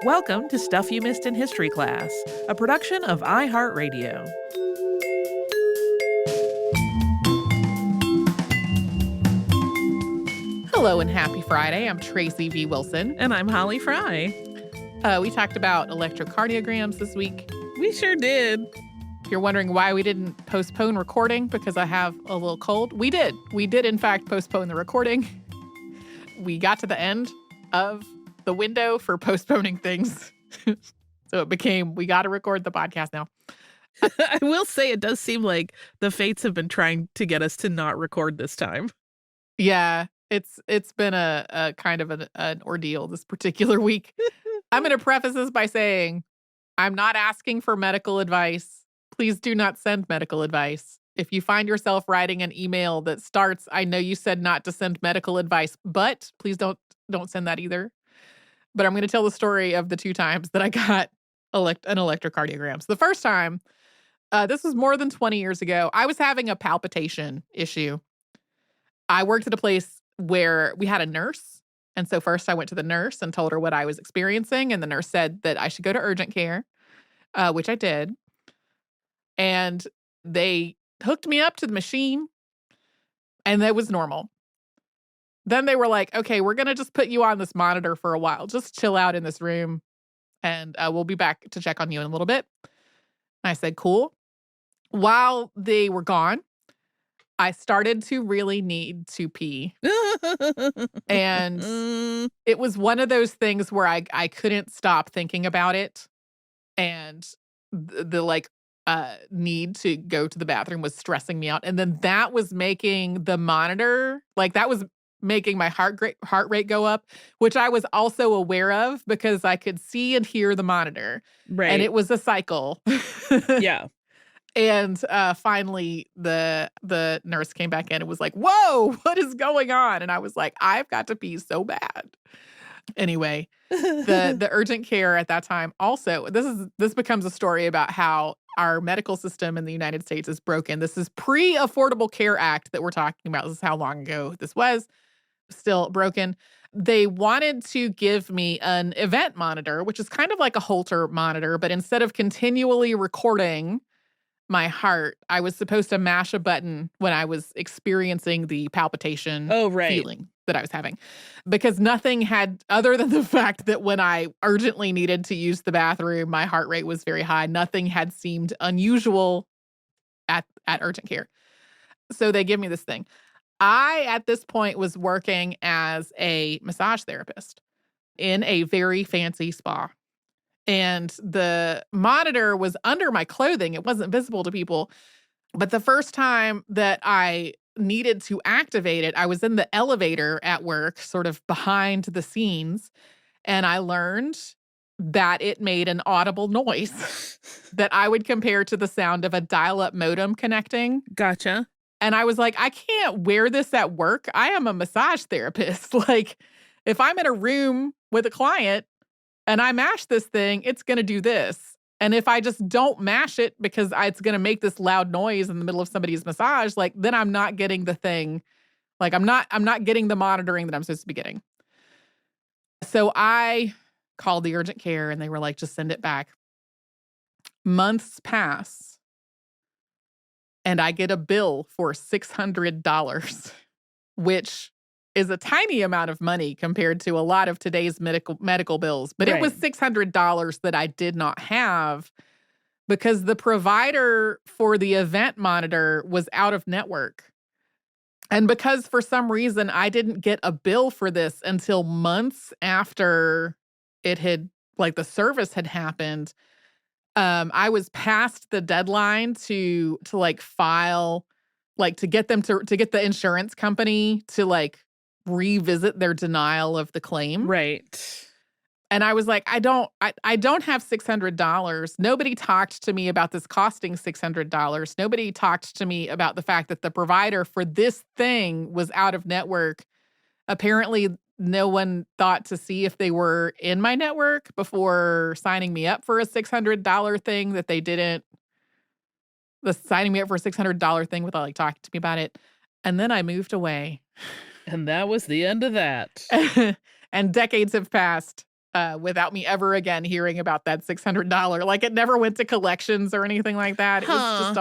Welcome to Stuff You Missed in History Class, a production of iHeartRadio. Hello and happy Friday. I'm Tracy V. Wilson. And I'm Holly Fry. We talked about electrocardiograms this week. We sure did. If you're wondering why we didn't postpone recording because I have a little cold, we did. We did, in fact, postpone the recording. We got to the end of the window for postponing things. So it became, we got to record the podcast now. I will say it does seem like the fates have been trying to get us to not record this time. Yeah, it's been a kind of an ordeal this particular week. I'm going to preface this by saying I'm not asking for medical advice. Please do not send medical advice. If you find yourself writing an email that starts, I know you said not to send medical advice, but please don't send that either. But I'm going to tell the story of the two times that I got an electrocardiogram. So the first time, this was more than 20 years ago, I was having a palpitation issue. I worked at a place where we had a nurse. And so first I went to the nurse and told her what I was experiencing. And the nurse said that I should go to urgent care, which I did. And they hooked me up to the machine, and that was normal. Then they were like, okay, we're going to just put you on this monitor for a while. Just chill out in this room, and we'll be back to check on you in a little bit. And I said, cool. While they were gone, I started to really need to pee. And it was one of those things where I couldn't stop thinking about it. And the need to go to the bathroom was stressing me out. And then that was making the monitor, that was making my heart rate go up, which I was also aware of because I could see and hear the monitor. Right. And it was a cycle. Yeah. And finally, the nurse came back in and was like, whoa, what is going on? And I was like, I've got to pee so bad. Anyway, the urgent care at that time also, this becomes a story about how our medical system in the United States is broken. This is pre-Affordable Care Act that we're talking about. This is how long ago this was. Still broken. They wanted to give me an event monitor, which is kind of like a Holter monitor, but instead of continually recording my heart, I was supposed to mash a button when I was experiencing the palpitation feeling that I was having. Because nothing had, other than the fact that when I urgently needed to use the bathroom, my heart rate was very high. Nothing had seemed unusual at urgent care. So they give me this thing. I, at this point, was working as a massage therapist in a very fancy spa. And the monitor was under my clothing. It wasn't visible to people. But the first time that I needed to activate it, I was in the elevator at work, sort of behind the scenes. And I learned that it made an audible noise that I would compare to the sound of a dial-up modem connecting. Gotcha. And I was like, I can't wear this at work. I am a massage therapist. If I'm in a room with a client and I mash this thing, it's going to do this. And if I just don't mash it because it's going to make this loud noise in the middle of somebody's massage, then I'm not getting the thing. I'm not getting the monitoring that I'm supposed to be getting. So I called the urgent care and they were like, just send it back. Months pass. And I get a bill for $600, which is a tiny amount of money compared to a lot of today's medical bills. But It was $600 that I did not have because the provider for the event monitor was out of network. And because for some reason I didn't get a bill for this until months after it had, the service had happened, I was past the deadline to file, to get them to get the insurance company to revisit their denial of the claim. Right. And I was like, I don't have $600. Nobody talked to me about this costing $600. Nobody talked to me about the fact that the provider for this thing was out of network. Apparently, no one thought to see if they were in my network before signing me up for a $600 thing that they didn't. Signing me up for a $600 thing without talking to me about it. And then I moved away. And that was the end of that. And decades have passed. without me ever again hearing about that $600. Like, it never went to collections or anything like that. It was just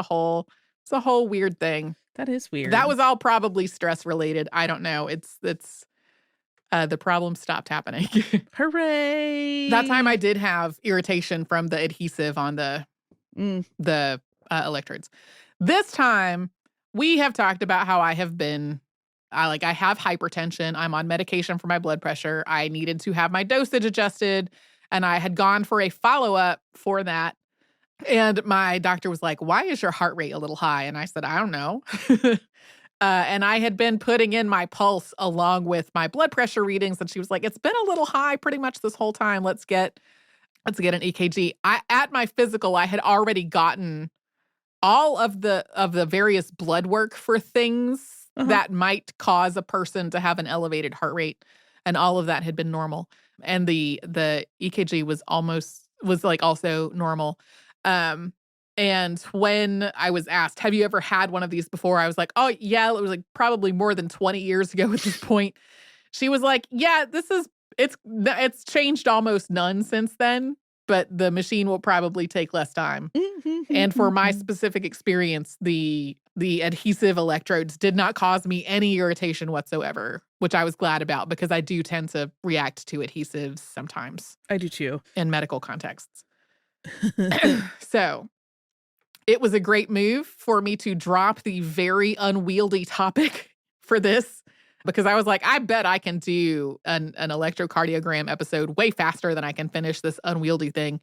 it's a whole weird thing. That is weird. That was all probably stress related. I don't know. It's the problem stopped happening. Hooray! That time I did have irritation from the adhesive on the electrodes. This time we have talked about how I have been, I have hypertension. I'm on medication for my blood pressure. I needed to have my dosage adjusted, and I had gone for a follow-up for that. And my doctor was like, "Why is your heart rate a little high?" And I said, "I don't know." And I had been putting in my pulse along with my blood pressure readings, and she was like, "It's been a little high pretty much this whole time. Let's get an EKG." At my physical, I had already gotten all of the various blood work for things that might cause a person to have an elevated heart rate, and all of that had been normal. And the EKG was also normal. And when I was asked, "Have you ever had one of these before?" I was like, "Oh, yeah." It was like probably more than 20 years ago at this point. She was like, "Yeah, it's changed almost none since then, but the machine will probably take less time." And for my specific experience, the adhesive electrodes did not cause me any irritation whatsoever, which I was glad about because I do tend to react to adhesives sometimes. I do too. In medical contexts. So it was a great move for me to drop the very unwieldy topic for this, because I was like, I bet I can do an electrocardiogram episode way faster than I can finish this unwieldy thing.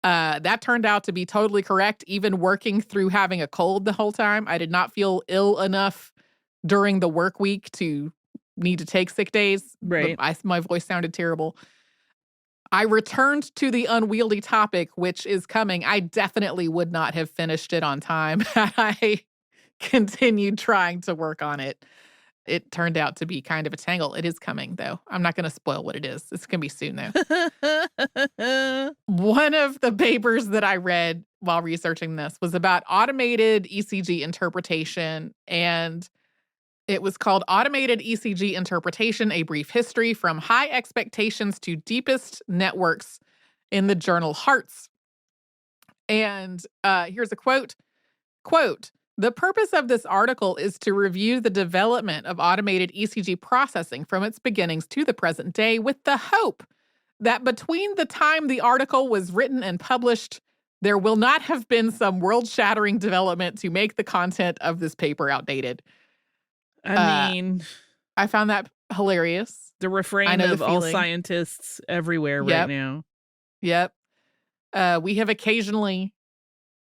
That turned out to be totally correct. Even working through having a cold the whole time, I did not feel ill enough during the work week to need to take sick days. Right. My voice sounded terrible. I returned to the unwieldy topic, which is coming. I definitely would not have finished it on time had I continued trying to work on it. It turned out to be kind of a tangle. It is coming, though. I'm not going to spoil what it is. It's going to be soon, though. One of the papers that I read while researching this was about automated ECG interpretation, and it was called Automated ECG Interpretation, A Brief History from High Expectations to Deepest Networks in the journal Hearts. And here's a quote. "The purpose of this article is to review the development of automated ECG processing from its beginnings to the present day, with the hope that between the time the article was written and published, there will not have been some world-shattering development to make the content of this paper outdated." I mean, I found that hilarious. The refrain of all scientists everywhere right now. Yep. We have occasionally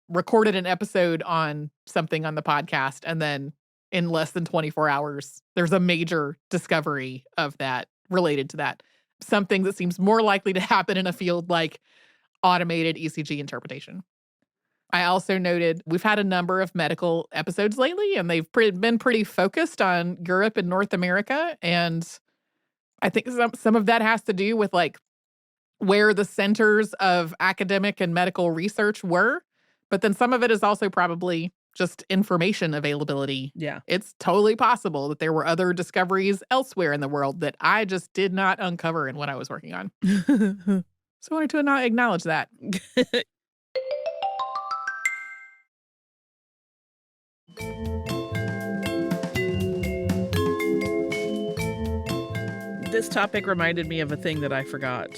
recorded an episode on something on the podcast, and then in less than 24 hours, there's a major discovery of that related to that. Something that seems more likely to happen in a field like automated ECG interpretation. I also noted we've had a number of medical episodes lately, and they've been pretty focused on Europe and North America. And I think some of that has to do with where the centers of academic and medical research were. But then some of it is also probably just information availability. Yeah. It's totally possible that there were other discoveries elsewhere in the world that I just did not uncover in what I was working on. So I wanted to acknowledge that. This topic reminded me of a thing that I forgot.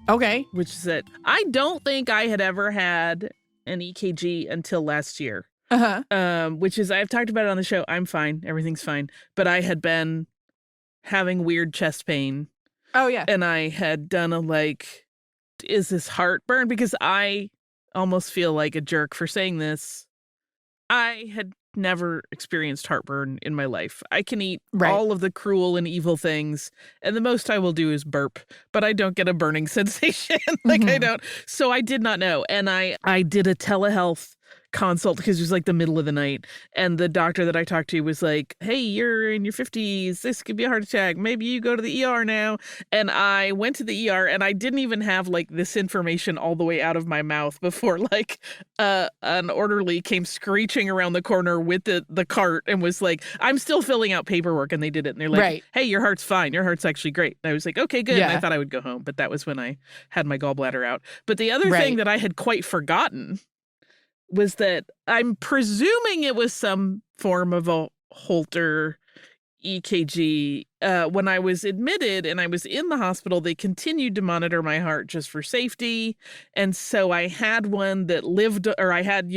Okay. Which is that I don't think I had ever had an EKG until last year. Which is, I've talked about it on the show. I'm fine. Everything's fine. But I had been having weird chest pain. Oh, yeah. And I had done is this heartburn? Because I almost feel like a jerk for saying this. I had never experienced heartburn in my life. I can eat all of the cruel and evil things, and the most I will do is burp, but I don't get a burning sensation. I don't. So I did not know. And I did a telehealth consult because it was like the middle of the night. And the doctor that I talked to was like, hey, you're in your 50s. This could be a heart attack. Maybe you go to the ER now. And I went to the ER and I didn't even have like this information all the way out of my mouth before like an orderly came screeching around the corner with the cart and was like, I'm still filling out paperwork. And they did it. And they're like, Right. hey, your heart's fine. Your heart's actually great. And I was like, okay, good. And I Yeah. thought I would go home. But that was when I had my gallbladder out. But the other thing Right. that I had quite forgotten was that I'm presuming it was some form of a Holter EKG. When I was admitted and I was in the hospital, they continued to monitor my heart just for safety. And so I had one that lived, or I had,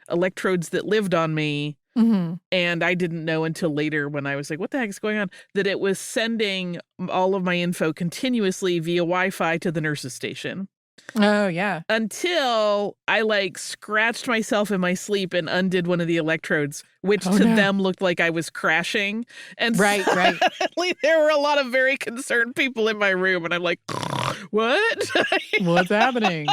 electrodes that lived on me. Mm-hmm. And I didn't know until later when I was like, what the heck is going on? That it was sending all of my info continuously via Wi-Fi to the nurse's station. Oh, yeah. Until I like scratched myself in my sleep and undid one of the electrodes, which to them looked like I was crashing. And right. suddenly there were a lot of very concerned people in my room. And I'm like, what? What's happening?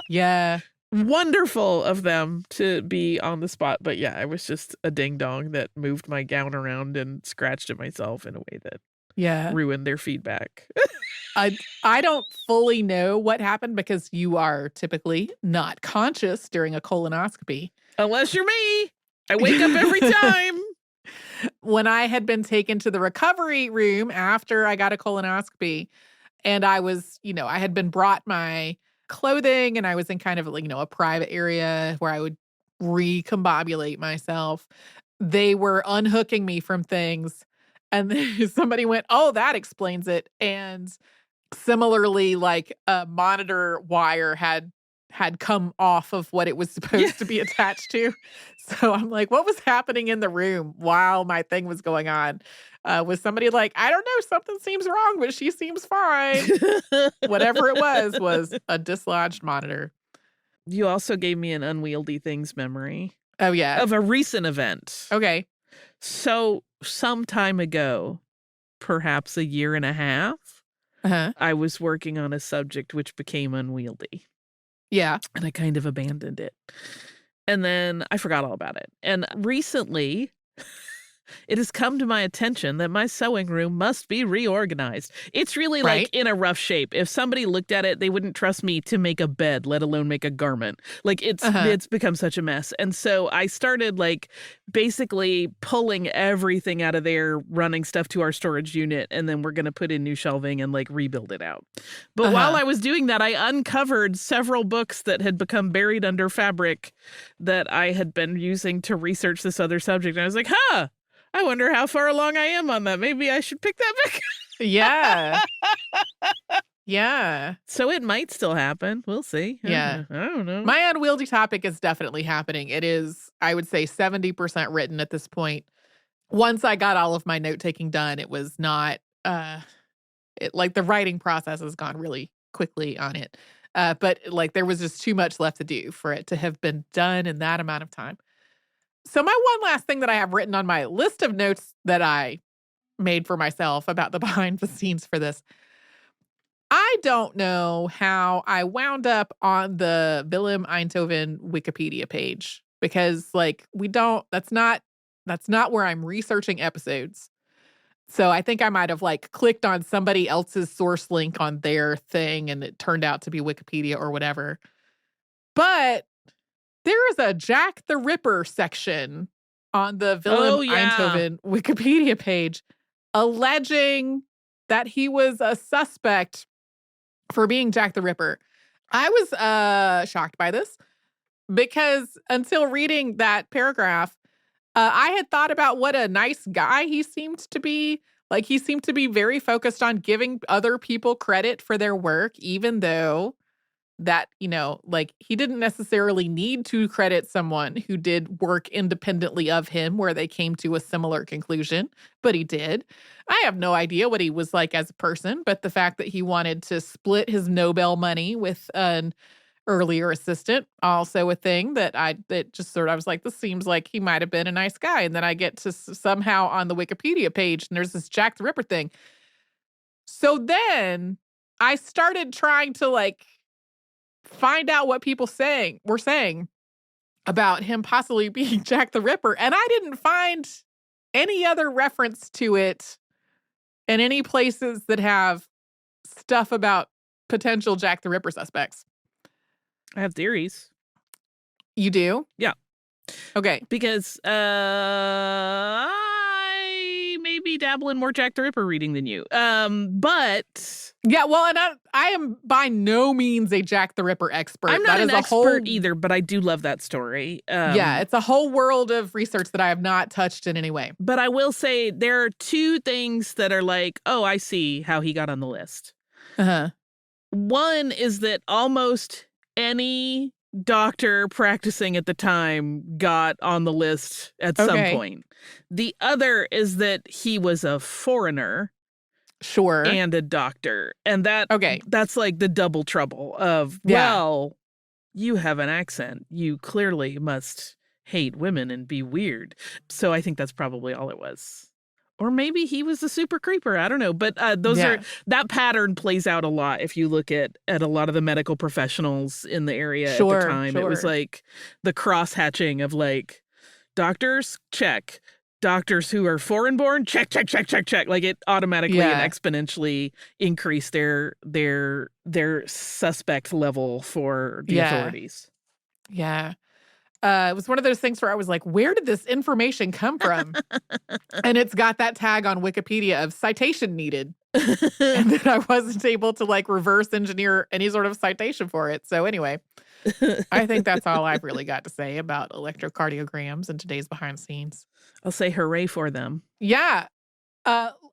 Yeah. Wonderful of them to be on the spot. But yeah, I was just a ding dong that moved my gown around and scratched it myself in a way that ruined their feedback. I don't fully know what happened because you are typically not conscious during a colonoscopy. Unless you're me. I wake up every time. When I had been taken to the recovery room after I got a colonoscopy, and I was, I had been brought my clothing and I was in kind of, a private area where I would recombobulate myself. They were unhooking me from things. And then somebody went, oh, that explains it. And similarly, like a monitor wire had come off of what it was supposed to be attached to. So I'm like, what was happening in the room while my thing was going on? Was somebody like, I don't know, something seems wrong, but she seems fine. Whatever it was a dislodged monitor. You also gave me an unwieldy things memory. Oh, yeah. Of a recent event. Okay. So some time ago, perhaps a year and a half, I was working on a subject which became unwieldy. Yeah. And I kind of abandoned it. And then I forgot all about it. And recently, it has come to my attention that my sewing room must be reorganized. It's really like in a rough shape. If somebody looked at it, they wouldn't trust me to make a bed, let alone make a garment. Like it's become such a mess. And so I started like basically pulling everything out of there, running stuff to our storage unit, and then we're going to put in new shelving and like rebuild it out. But while I was doing that, I uncovered several books that had become buried under fabric that I had been using to research this other subject. And I was like, I wonder how far along I am on that. Maybe I should pick that back. Yeah. Yeah. So it might still happen. We'll see. Yeah. I don't know. My unwieldy topic is definitely happening. It is, I would say, 70% written at this point. Once I got all of my note-taking done, it was not, like the writing process has gone really quickly on it. But like there was just too much left to do for it to have been done in that amount of time. So my one last thing that I have written on my list of notes that I made for myself about the behind the scenes for this, I don't know how I wound up on the Willem Einthoven Wikipedia page because like that's not where I'm researching episodes. So I think I might have like clicked on somebody else's source link on their thing and it turned out to be Wikipedia or whatever. But there is a Jack the Ripper section on the Willem Einthoven Wikipedia page alleging that he was a suspect for being Jack the Ripper. I was shocked by this because until reading that paragraph, I had thought about what a nice guy he seemed to be. Like he seemed to be very focused on giving other people credit for their work, even though that, like he didn't necessarily need to credit someone who did work independently of him where they came to a similar conclusion, but he did. I have no idea what he was like as a person, but the fact that he wanted to split his Nobel money with an earlier assistant, also a thing that I was like, this seems like he might have been a nice guy. And then I get to somehow on the Wikipedia page and there's this Jack the Ripper thing. So then I started trying to like find out what people were saying. about him possibly being Jack the Ripper, and I didn't find any other reference to it in any places that have stuff about potential Jack the Ripper suspects. I have theories. You do? Yeah. Okay. Because I maybe dabble in more Jack the Ripper reading than you. But yeah, well, and I am by no means a Jack the Ripper expert. I'm not an expert either, but I do love that story. Yeah, it's a whole world of research that I have not touched in any way. But I will say there are two things that are like, oh, I see how he got on the list. Uh-huh. One is that almost any doctor practicing at the time got on the list at some point. The other is that he was a foreigner. Sure. And a doctor. And that's like the double trouble of, well, you have an accent. You clearly must hate women and be weird. So I think that's probably all it was. Or maybe he was a super creeper. I don't know. But that pattern plays out a lot if you look at a lot of the medical professionals in the area at the time. It was like the cross-hatching of like doctors, check. Doctors who are foreign born, check. Like it automatically and exponentially increased their suspect level for the authorities. Yeah. It was one of those things where I was like, where did this information come from? And it's got that tag on Wikipedia of citation needed. And then I wasn't able to like reverse engineer any sort of citation for it. So anyway, I think that's all I've really got to say about electrocardiograms and today's behind the scenes. I'll say hooray for them. Yeah.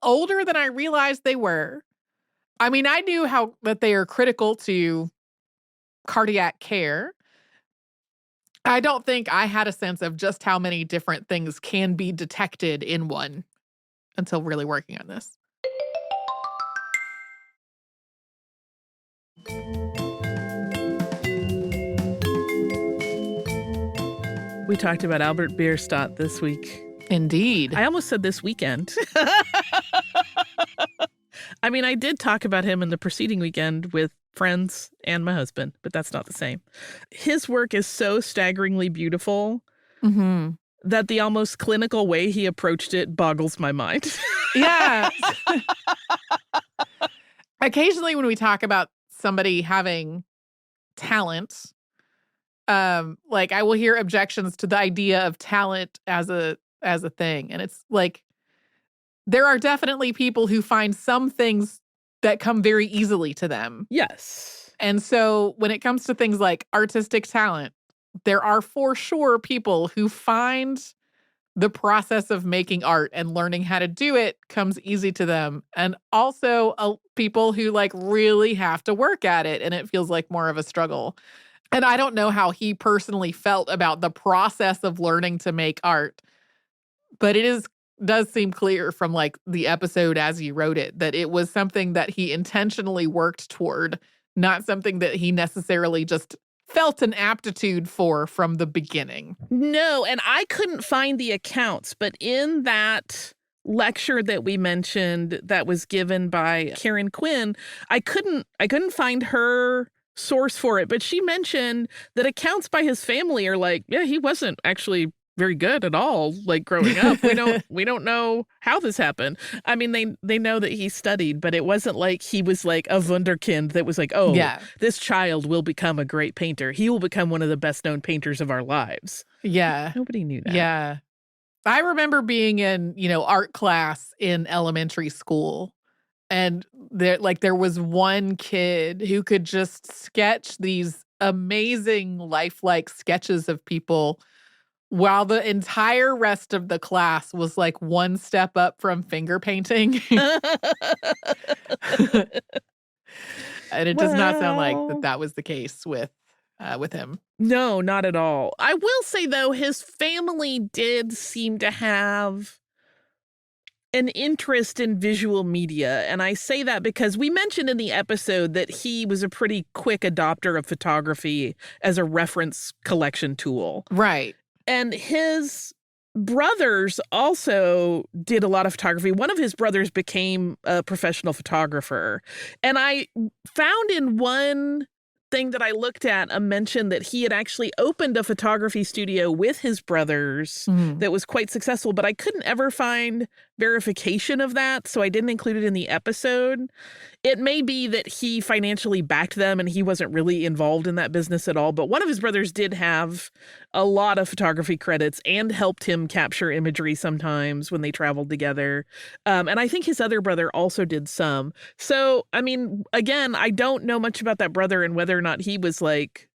Older than I realized they were. I mean, I knew that they are critical to cardiac care. I don't think I had a sense of just how many different things can be detected in one until really working on this. We talked about Albert Bierstadt this week. Indeed. I almost said this weekend. I mean, I did talk about him in the preceding weekend with friends and my husband, but that's not the same. His work is so staggeringly beautiful that the almost clinical way he approached it boggles my mind. Yeah. Occasionally when we talk about somebody having talent, like I will hear objections to the idea of talent as a thing. And it's like, there are definitely people who find some things that come very easily to them. Yes. And so when it comes to things like artistic talent, there are for sure people who find the process of making art and learning how to do it comes easy to them. And also people who like really have to work at it and it feels like more of a struggle. And I don't know how he personally felt about the process of learning to make art, but does seem clear from like the episode as he wrote it that it was something that he intentionally worked toward, not something that he necessarily just felt an aptitude for from the beginning. No, and I couldn't find the accounts, but in that lecture that we mentioned that was given by Karen Quinn, I couldn't find her source for it, but she mentioned that accounts by his family are like, yeah, he wasn't actually very good at all, like growing up. We don't know how this happened. I mean, they know that he studied, but it wasn't like he was like a wunderkind that was like, oh, this child will become a great painter. He will become one of the best known painters of our lives. Yeah. Nobody knew that. Yeah. I remember being in, art class in elementary school. And there was one kid who could just sketch these amazing lifelike sketches of people while the entire rest of the class was like one step up from finger painting. And it does not sound like that was the case with him. No, not at all. I will say, though, his family did seem to have an interest in visual media. And I say that because we mentioned in the episode that he was a pretty quick adopter of photography as a reference collection tool. Right. And his brothers also did a lot of photography. One of his brothers became a professional photographer. And I found in one thing that I looked at mentioned that he had actually opened a photography studio with his brothers that was quite successful, but I couldn't ever find verification of that, so I didn't include it in the episode. It may be that he financially backed them and he wasn't really involved in that business at all, but one of his brothers did have a lot of photography credits and helped him capture imagery sometimes when they traveled together. And I think his other brother also did some. So, I mean, again, I don't know much about that brother and whether or not he was like,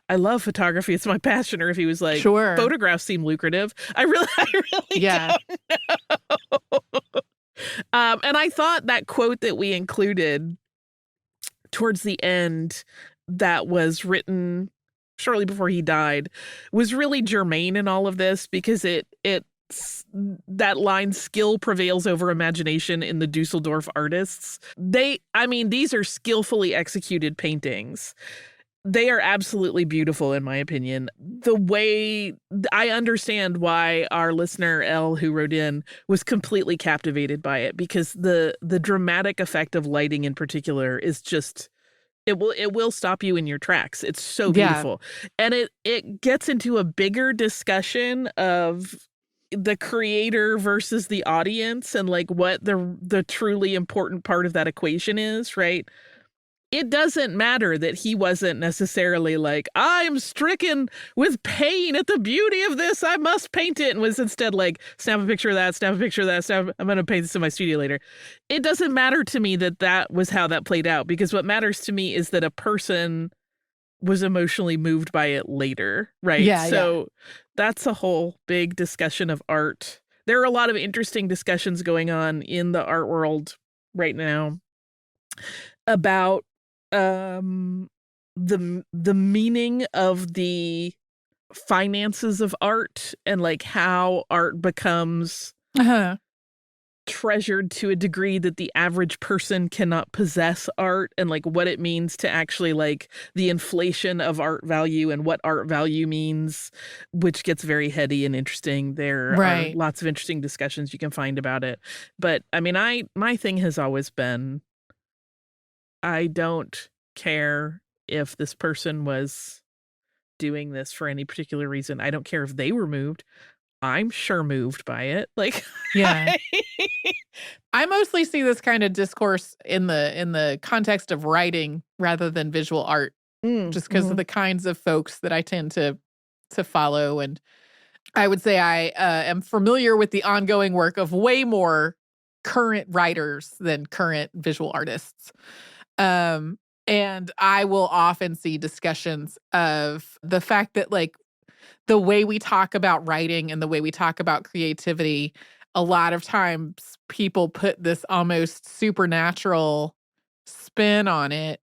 I love photography, it's my passion, or if he was like, Sure. photographs seem lucrative. I really Yeah. don't know. And I thought that quote that we included towards the end that was written shortly before he died was really germane in all of this, because that line, skill prevails over imagination in the Dusseldorf artists. These are skillfully executed paintings. They are absolutely beautiful, in my opinion. The way I understand why our listener, Elle, who wrote in, was completely captivated by it, because the dramatic effect of lighting in particular is just, it will stop you in your tracks. It's so beautiful. And it gets into a bigger discussion of the creator versus the audience and like what the truly important part of that equation is, right? It doesn't matter that he wasn't necessarily like, I'm stricken with pain at the beauty of this, I must paint it, and was instead like, snap a picture of that, I'm going to paint this in my studio later. It doesn't matter to me that was how that played out, because what matters to me is that a person was emotionally moved by it later, right? So that's a whole big discussion of art. There are a lot of interesting discussions going on in the art world right now about the meaning of the finances of art and like how art becomes treasured to a degree that the average person cannot possess art, and like what it means to actually like the inflation of art value and what art value means, which gets very heady and interesting. There are lots of interesting discussions you can find about it. But I mean, my thing has always been, I don't care if this person was doing this for any particular reason. I don't care if they were moved. I'm sure moved by it. Like, yeah. I mostly see this kind of discourse in the context of writing rather than visual art, just because of the kinds of folks that I tend to follow. And I would say I am familiar with the ongoing work of way more current writers than current visual artists. And I will often see discussions of the fact that like the way we talk about writing and the way we talk about creativity, a lot of times people put this almost supernatural spin on it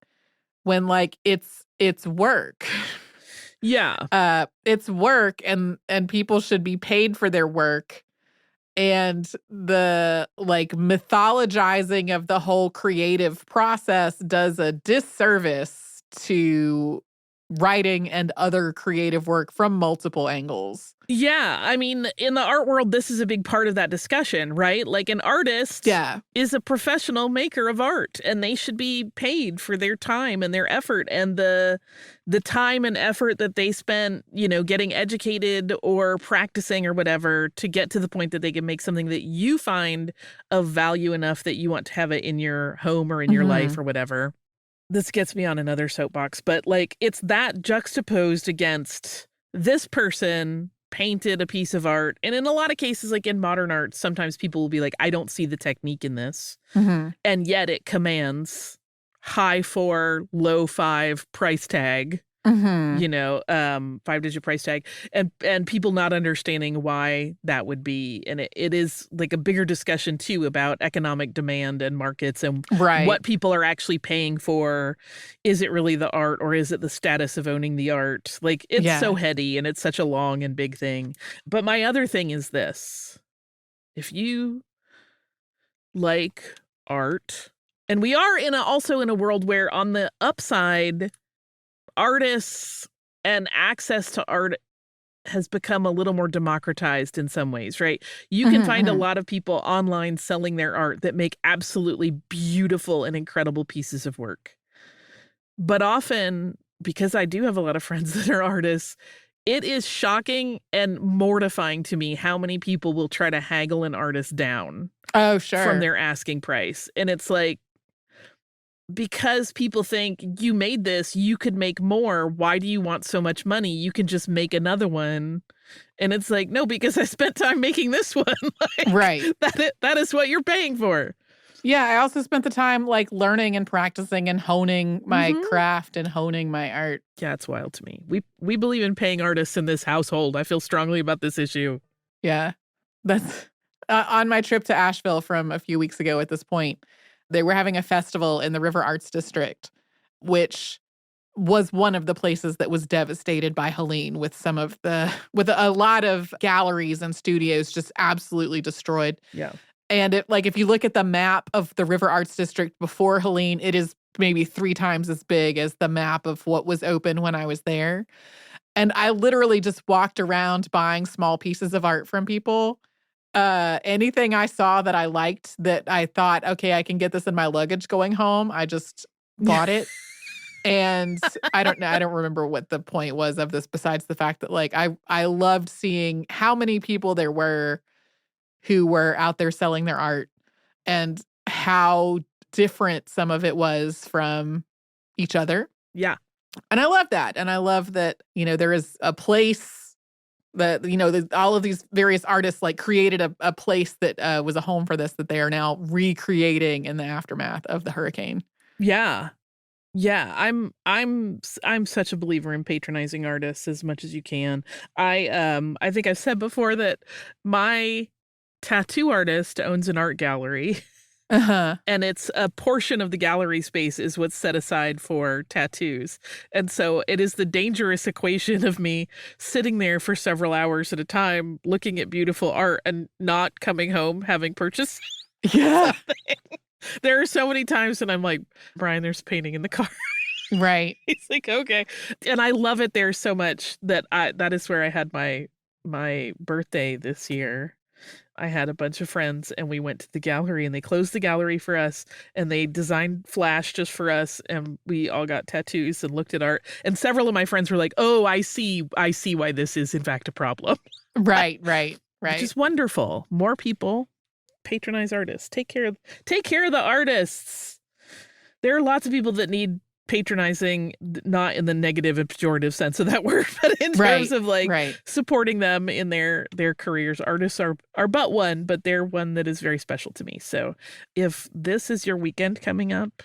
when like it's work. Yeah. It's work, and people should be paid for their work. And the like mythologizing of the whole creative process does a disservice to writing and other creative work from multiple angles. Yeah, I mean, in the art world, this is a big part of that discussion, right? Like an artist is a professional maker of art, and they should be paid for their time and their effort and the time and effort that they spent, you know, getting educated or practicing or whatever to get to the point that they can make something that you find of value enough that you want to have it in your home or in your life or whatever. This gets me on another soapbox, but like it's that juxtaposed against this person painted a piece of art. And in a lot of cases, like in modern art, sometimes people will be like, I don't see the technique in this. And yet it commands high 4, low 5 price tag, you know, 5-digit price tag, and people not understanding why that would be. And it is like a bigger discussion too about economic demand and markets and what people are actually paying for. Is it really the art, or is it the status of owning the art? Like it's so heady and it's such a long and big thing. But my other thing is this: if you like art, and we are also in a world where on the upside, artists and access to art has become a little more democratized in some ways, right? You can find a lot of people online selling their art that make absolutely beautiful and incredible pieces of work. But often because I do have a lot of friends that are artists, it is shocking and mortifying to me how many people will try to haggle an artist down Oh, sure. from their asking price. And it's like, because people think you made this, you could make more. Why do you want so much money? You can just make another one. And it's like, no, because I spent time making this one. Like, Right. That is what you're paying for. Yeah, I also spent the time like learning and practicing and honing my craft and honing my art. Yeah, it's wild to me. We believe in paying artists in this household. I feel strongly about this issue. Yeah. That's on my trip to Asheville from a few weeks ago at this point. They were having a festival in the River Arts District, which was one of the places that was devastated by Helene with with a lot of galleries and studios just absolutely destroyed. Yeah. And if you look at the map of the River Arts District before Helene, it is maybe 3 times as big as the map of what was open when I was there. And I literally just walked around buying small pieces of art from people. Anything I saw that I liked that I thought, okay, I can get this in my luggage going home, I just bought it. And I don't remember what the point was of this besides the fact that I loved seeing how many people there were who were out there selling their art and how different some of it was from each other. Yeah. And I love that. And I love that, there is a place that, all of these various artists created a place that was a home for this that they are now recreating in the aftermath of the hurricane. Yeah. Yeah, I'm such a believer in patronizing artists as much as you can. I think I've said before that my tattoo artist owns an art gallery. Uh-huh. And it's a portion of the gallery space is what's set aside for tattoos. And so it is the dangerous equation of me sitting there for several hours at a time, looking at beautiful art and not coming home having purchased Yeah. something. There are so many times when I'm like, Brian, there's painting in the car. Right. He's like, okay. And I love it there so much that that is where I had my birthday this year. I had a bunch of friends and we went to the gallery and they closed the gallery for us and they designed flash just for us. And we all got tattoos and looked at art. And several of my friends were like, oh, I see why this is in fact a problem. Right. Which is wonderful. More people patronize artists. Take care of the artists. There are lots of people that need patronizing, not in the negative and pejorative sense of that word, but in terms of supporting them in their careers. Artists are but one, but they're one that is very special to me. So if this is your weekend coming up,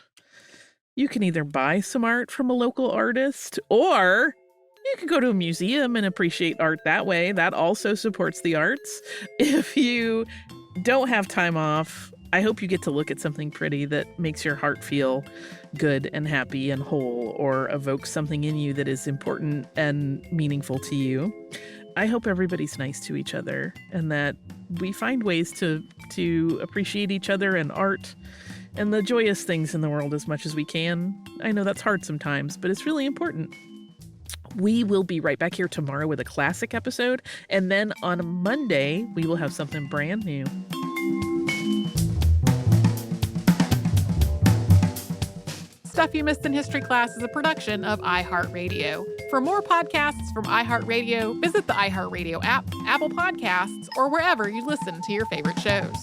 you can either buy some art from a local artist or you can go to a museum and appreciate art that way. That also supports the arts. If you don't have time off, I hope you get to look at something pretty that makes your heart feel good and happy and whole, or evokes something in you that is important and meaningful to you. I hope everybody's nice to each other and that we find ways to appreciate each other and art and the joyous things in the world as much as we can. I know that's hard sometimes, but it's really important. We will be right back here tomorrow with a classic episode, and then on Monday, we will have something brand new. Stuff You Missed in History Class is a production of iHeartRadio. For more podcasts from iHeartRadio, visit the iHeartRadio app, Apple Podcasts, or wherever you listen to your favorite shows.